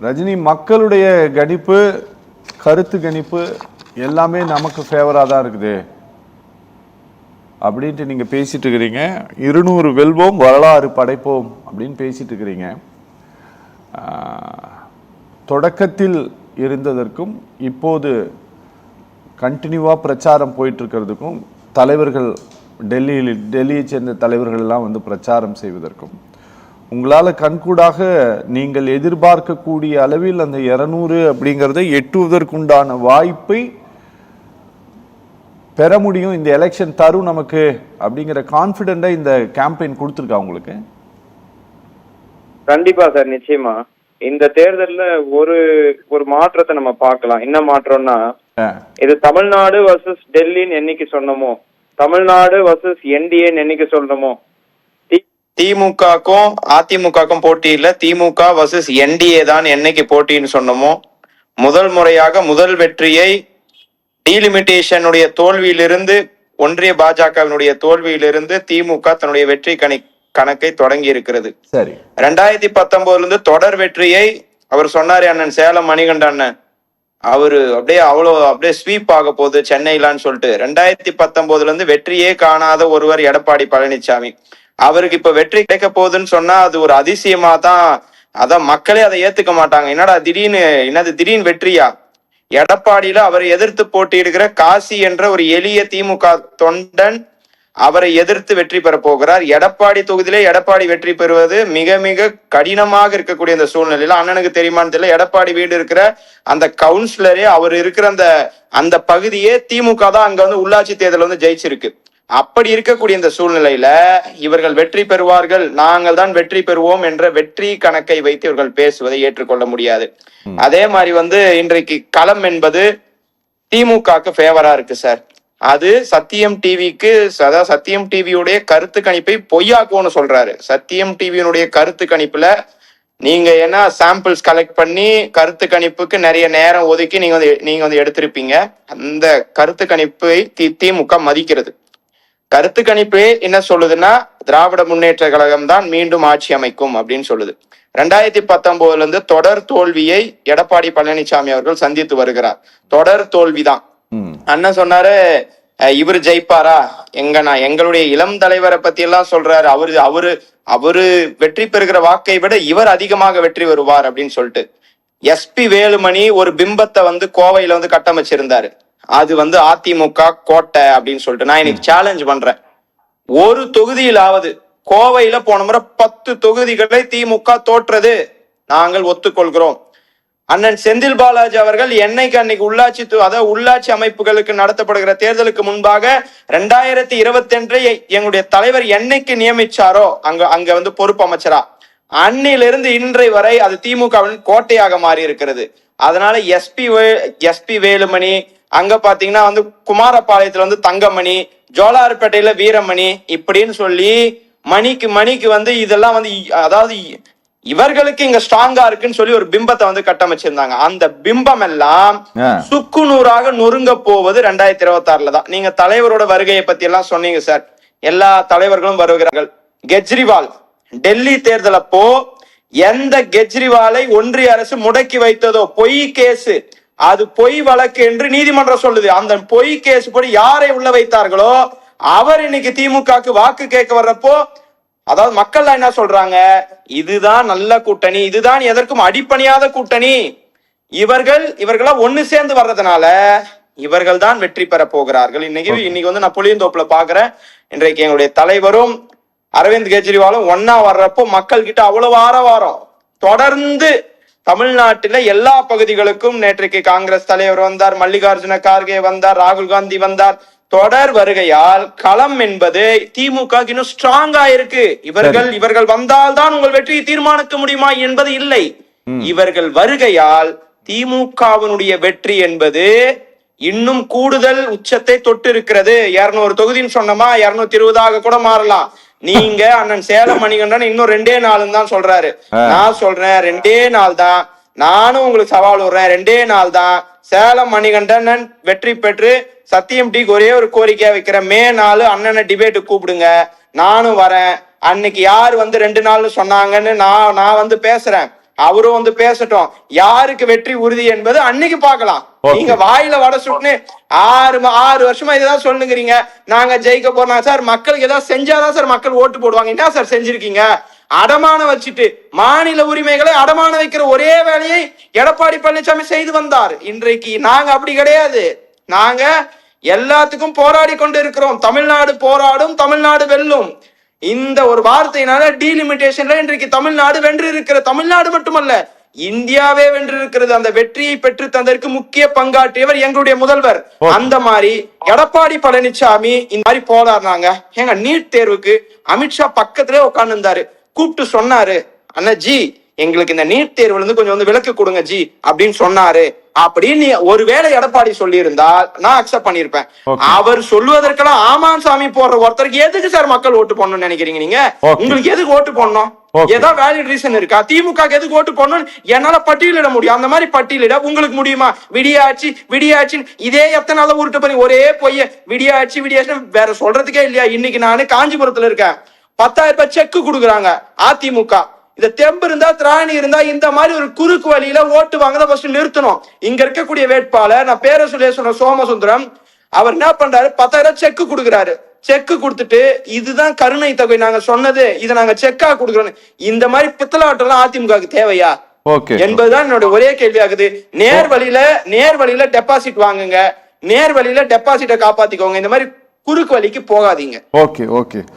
ரஜினி, மக்களுடைய கணிப்பு, கருத்து கணிப்பு எல்லாமே நமக்கு ஃபேவராக தான் இருக்குது அப்படின்ட்டு நீங்கள் பேசிட்டு இருக்கிறீங்க. 200 வெல்வோம், வரலாறு படைப்போம் அப்படின்னு பேசிட்டு இருக்கிறீங்க. தொடக்கத்தில் இருந்ததற்கும் இப்போது கண்டினியூவாக பிரச்சாரம் போயிட்டுருக்கிறதுக்கும், தலைவர்கள் டெல்லியை சேர்ந்த தலைவர்கள் எல்லாம் வந்து பிரச்சாரம் செய்வதற்கும், உங்களால் கண்கூடாக நீங்கள் எதிர்பார்க்கக்கூடிய அளவில் அந்த 200 அப்படிங்கிறத எட்டுவதற்குண்டான வாய்ப்பை பெற முடியும், இந்த எலெக்ஷன் தரும் நமக்கு அப்படிங்கிற கான்ஃபிடென்ட்டை இந்த கேம்பெயின் கொடுத்துருக்கா உங்களுக்கு? கண்டிப்பா சார், நிச்சயமா. இந்த தேர்தல்ல ஒரு மாற்றத்தை நம்ம பார்க்கலாம். என்ன மாற்றம்னா, இது தமிழ்நாடு வர்சஸ் டெல்லின்னு என்னைக்கு சொன்னமோ, தமிழ்நாடு வர்சஸ் என்டிஏன்னு என்னைக்கு சொன்னமோ, திமுகக்கும் அதிமுகக்கும் போட்டி இல்ல, திமுக வர்சஸ் என்டிஏ தான் என்னைக்கு போட்டின்னு சொன்னமோ, முதல் முறையாக முதல் வெற்றியை டீலிமிட்டேஷனுடைய தோல்வியிலிருந்து, ஒன்றிய பாஜகவினுடைய தோல்வியிலிருந்து திமுக தன்னுடைய வெற்றி கணக்கை தொடங்கி இருக்கிறது. சரி, 2019 தொடர் வெற்றியை அவர் சொன்னாரு அண்ணன் சேலம் மணிகண்ட அண்ணன், அவரு அப்படியே ஸ்வீப் ஆக போகுது சென்னையிலான்னு சொல்லிட்டு. 2019 வெற்றியே காணாத ஒருவர் எடப்பாடி பழனிசாமி. அவருக்கு இப்ப வெற்றி கிடைக்க போகுதுன்னு சொன்னா அது ஒரு அதிசயமா தான். அதான் மக்களே அதை ஏத்துக்க மாட்டாங்க. என்னடா திடீர்னு வெற்றியா? எடப்பாடியில அவரை எதிர்த்து போட்டியிடுகிற காசி என்ற ஒரு எளிய திமுக தொண்டன் அவரை எதிர்த்து வெற்றி பெற போகிறார். எடப்பாடி தொகுதியிலே எடப்பாடி வெற்றி பெறுவது மிக மிக கடினமாக இருக்கக்கூடிய இந்த சூழ்நிலையில, அண்ணனுக்கு தெரியுமான்னு தெரியல, எடப்பாடி வீடு இருக்கிற அந்த கவுன்சிலரே, அவர் இருக்கிற அந்த பகுதியே திமுக தான் அங்க வந்து உள்ளாட்சி தேர்தல் வந்து ஜெயிச்சிருக்கு. அப்படி இருக்கக்கூடிய இந்த சூழ்நிலையில இவர்கள் வெற்றி பெறுவார்கள், நாங்கள் தான் வெற்றி பெறுவோம் என்ற வெற்றி கணக்கை வைத்து இவர்கள் பேசுவதை ஏற்றுக்கொள்ள முடியாது. அதே மாதிரி வந்து இன்றைக்கு களம் என்பது திமுகக்கு ஃபேவரா இருக்கு சார். அது சத்தியம் டிவிக்கு, அதாவது சத்தியம் டிவியுடைய கருத்து கணிப்பை பொய்யாக்கும்னு சொல்றாரு. சத்தியம் டிவியினுடைய கருத்து கணிப்புல நீங்க என்ன சாம்பிள்ஸ் கலெக்ட் பண்ணி கருத்து கணிப்புக்கு நிறைய நேரம் ஒதுக்கி நீங்க வந்து எடுத்திருப்பீங்க. அந்த கருத்து கணிப்பை திமுக மதிக்கிறது. கருத்து கணிப்பு என்ன சொல்லுதுன்னா, திராவிட முன்னேற்ற கழகம் தான் மீண்டும் ஆட்சி அமைக்கும் அப்படின்னு சொல்லுது. 2019 தொடர் தோல்வியை எடப்பாடி பழனிசாமி அவர்கள் சந்தித்து வருகிறார். தொடர் தோல்விதான். அண்ணன் சொன்னாரு, இவரு ஜெயிப்பாரா? எங்களுடைய இளம் தலைவரை பத்தி எல்லாம் சொல்றாரு. அவரு வெற்றி பெறுகிற வாக்கை விட இவர் அதிகமாக வெற்றி வருவார் அப்படின்னு சொல்லிட்டு எஸ்பி வேலுமணி ஒரு பிம்பத்தை வந்து கோவையில வந்து கட்டமைச்சிருந்தாரு. அது வந்து அதிமுக கோட்டை அப்படின்னு சொல்லிட்டு நான் இன்னைக்கு சேலஞ்ச் பண்றேன். ஒரு தொகுதியிலாவது, கோவையில போன முறை 10 தொகுதிகளை திமுக தோற்றது, நாங்கள் ஒத்துக்கொள்கிறோம். அண்ணன் செந்தில் பாலாஜி அவர்கள் அன்னைக்கு உள்ளாட்சி அமைப்புகளுக்கு நடத்தப்படுகிற தேர்தலுக்கு முன்பாக 2022 எங்களுடைய தலைவர் என்னைக்கு நியமிச்சாரோ அங்க வந்து பொறுப்பு அமைச்சரா, அன்னிலிருந்து இன்றை வரை அது திமுகவின் கோட்டையாக மாறி இருக்கிறது. அதனால எஸ்பி வேலுமணி, அங்க பாத்தீங்கன்னா வந்து குமாரபாளையத்துல வந்து தங்கமணி, ஜோலார்பேட்டையில வீரமணி, இப்படின்னு சொல்லி மணிக்கு வந்து இதெல்லாம் வந்து, அதாவது இவர்களுக்கு இங்க ஸ்ட்ராங்கா இருக்குன்னு சொல்லி ஒரு பிம்பத்தை வந்து கட்டமைச்சிருந்தாங்க. அந்த பிம்பம் எல்லாம் சுக்குநூறாக நொறுங்க போவது 2026 தான். நீங்க தலைவரோட வருகையை பத்தி எல்லாம் சொன்னீங்க சார். எல்லா தலைவர்களும் வருகிறார்கள். கெஜ்ரிவால் டெல்லி தேர்தல் அப்போ எந்த கெஜ்ரிவாலை ஒன்றிய அரசு முடக்கி வைத்ததோ பொய் கேஸ், அது பொய் வழக்கு என்று நீதிமன்றம் சொல்லுது. அந்த பொய் கேஸ் படி யாரை உள்ள வைத்தார்களோ அவர் இன்னைக்கு திமுகக்கு வாக்கு கேட்க வர்றப்போ, அதாவது மக்கள் என்ன சொல்றாங்க, இதுதான் நல்ல கூட்டணி, இதுதான் எதற்கும் அடிப்பணியாத கூட்டணி, இவர்களா ஒண்ணு சேர்ந்து வர்றதுனால இவர்கள் தான் வெற்றி பெற போகிறார்கள். இன்னைக்கு வந்து நான் புளியந்தோப்புல பாக்குறேன், இன்றைக்கு எங்களுடைய தலைவரும் அரவிந்த் கெஜ்ரிவாலும் ஒன்னா வர்றப்போ மக்கள் கிட்ட அவ்வளவு ஆரவாரம். தொடர்ந்து தமிழ்நாட்டில எல்லா பகுதிகளுக்கும் நேற்றைக்கு காங்கிரஸ் தலைவர் வந்தார், மல்லிகார்ஜுன கார்கே வந்தார், ராகுல் காந்தி வந்தார். தொடர் வருகையால் களம் என்பது திமுக இன்னும் ஸ்ட்ராங்கா இருக்கு. இவர்கள் வந்தால்தான் உங்கள் வெற்றியை தீர்மானிக்க முடியுமா என்பது இல்லை. இவர்கள் வருகையால் திமுகவினுடைய வெற்றி என்பது இன்னும் கூடுதல் உச்சத்தை தொட்டு இருக்கிறது. 200 தொகுதின்னு சொன்னமா 220 கூட மாறலாம். நீங்க அண்ணன் சேலம் மணிகண்டன் இன்னும் 2 நாள் தான் சொல்றாரு. நான் சொல்றேன் 2 நாள் தான். நானும் உங்களுக்கு சவால் விடுறேன், 2 நாள் தான். சேலம் மணிகண்டன் வெற்றி பெற்று சத்தியம் டிக்கு ஒரே ஒரு கோரிக்கையா வைக்கிறேன், மே 4 அண்ணனை டிபேட்டு கூப்பிடுங்க, நானும் வரேன். அன்னைக்கு யார் வந்து 2 நாள்னு சொன்னாங்கன்னு நான் வந்து பேசுறேன். அவரும் வந்து பேசட்டும். யாருக்கு வெற்றி உறுதி என்பது அன்னைக்கு பார்க்கலாம். நீங்க வாயில வட சுட்டுன்னு 6 வருஷமா இததான் சொல்லுங்கிறீங்க. நாங்க ஜெயிக்க போறோம் சார், மக்களுக்கு ஏதாவது செஞ்சாதான் சார் மக்கள் ஓட்டு போடுவாங்க. என்ன சார் செஞ்சிருக்கீங்க? அடமான வச்சுட்டு மாநில உரிமைகளை அடமான வைக்கிற ஒரே வேலையை எடப்பாடி பழனிசாமி செய்து வந்தார். இன்றைக்கு நாங்க அப்படி கிடையாது. நாங்க எல்லாத்துக்கும் போராடி கொண்டு இருக்கிறோம். தமிழ்நாடு போராடும், தமிழ்நாடு வெல்லும். இந்த ஒரு வார்த்தையினால டீலிமிட்டேஷன்ல இன்றைக்கு தமிழ்நாடு வென்று இருக்கிற, தமிழ்நாடு மட்டுமல்ல இந்தியாவே வென்று இருக்கிறது. அந்த வெற்றியை பெற்று தந்ததற்கு முக்கிய பங்காற்றியவர் எங்களுடைய முதல்வர். அந்த மாதிரி எடப்பாடி பழனிசாமி இந்த மாதிரி போராடினாங்க. ஏங்க நீட் தேர்வுக்கு அமித்ஷா பக்கத்திலே உட்கார்ந்து இருந்தாரு. கூப்பிட்டு சொன்னாரு, அண்ணா ஜி எங்களுக்கு இந்த நீட் தேர்வுல இருந்து கொஞ்சம் வந்து விலக்கு கொடுங்க ஜி அப்படின்னு சொன்னாரு. அப்படின்னு ஒருவேளை எடப்பாடி சொல்லி இருந்தால் நான் அக்செப்ட் பண்ணிருப்பேன். அவர் சொல்லுவதற்கெல்லாம் ஆமான் சாமி போடுற ஒருத்தருக்கு எதுக்கு சார் மக்கள் ஓட்டு போடணும்னு நினைக்கிறீங்க நீங்க? உங்களுக்கு எதுக்கு ஓட்டு போடணும்? ஏதாவது வேலிட் ரீசன் இருக்கா? திமுக எதுக்கு ஓட்டு போடணும் என்னால பட்டியலிட முடியும். அந்த மாதிரி பட்டியலிட உங்களுக்கு முடியுமா? விடியாச்சு விடியாச்சு இதே எத்தனை நாள் உருட்டு பண்ணி ஒரே பொய்ய விடியாச்சு விடியாச்சு வேற சொல்றதுக்கே இல்லையா? இன்னைக்கு நானு காஞ்சிபுரத்துல இருக்கேன். 10,000 ரூபாய் செக்கு கொடுக்குறாங்க அதிமுக. இந்த தெம்பு இருந்தா திராணி இருந்தா இந்த மாதிரி ஒரு குறுக்கு வழியில ஓட்டு வாங்கதான் ஃபர்ஸ்ட் நிறுத்தணும். இங்க இருக்கக்கூடிய வேட்பாளர் நான் பேர சொல்லி சொன்ன சோமசுந்தரம், அவர் என்ன பண்றாரு? 10,000 செக்கு கொடுக்குறாரு. செக்கு கொடுத்துட்டு இதுதான் கருணை தொகை நாங்க சொன்னது, இதை நாங்க செக்கா கொடுக்குறோம். இந்த மாதிரி பித்தலாட்டம் அதிமுகவுக்கு தேவையா என்பதுதான் என்னோட ஒரே கேள்வியாகுது. நேர் வழியில டெபாசிட் வாங்குங்க, நேர் வழியில டெபாசிட்டை காப்பாத்திக்கோங்க. இந்த மாதிரி குறுக்கு வழிக்கு போகாதீங்க. ஓகே.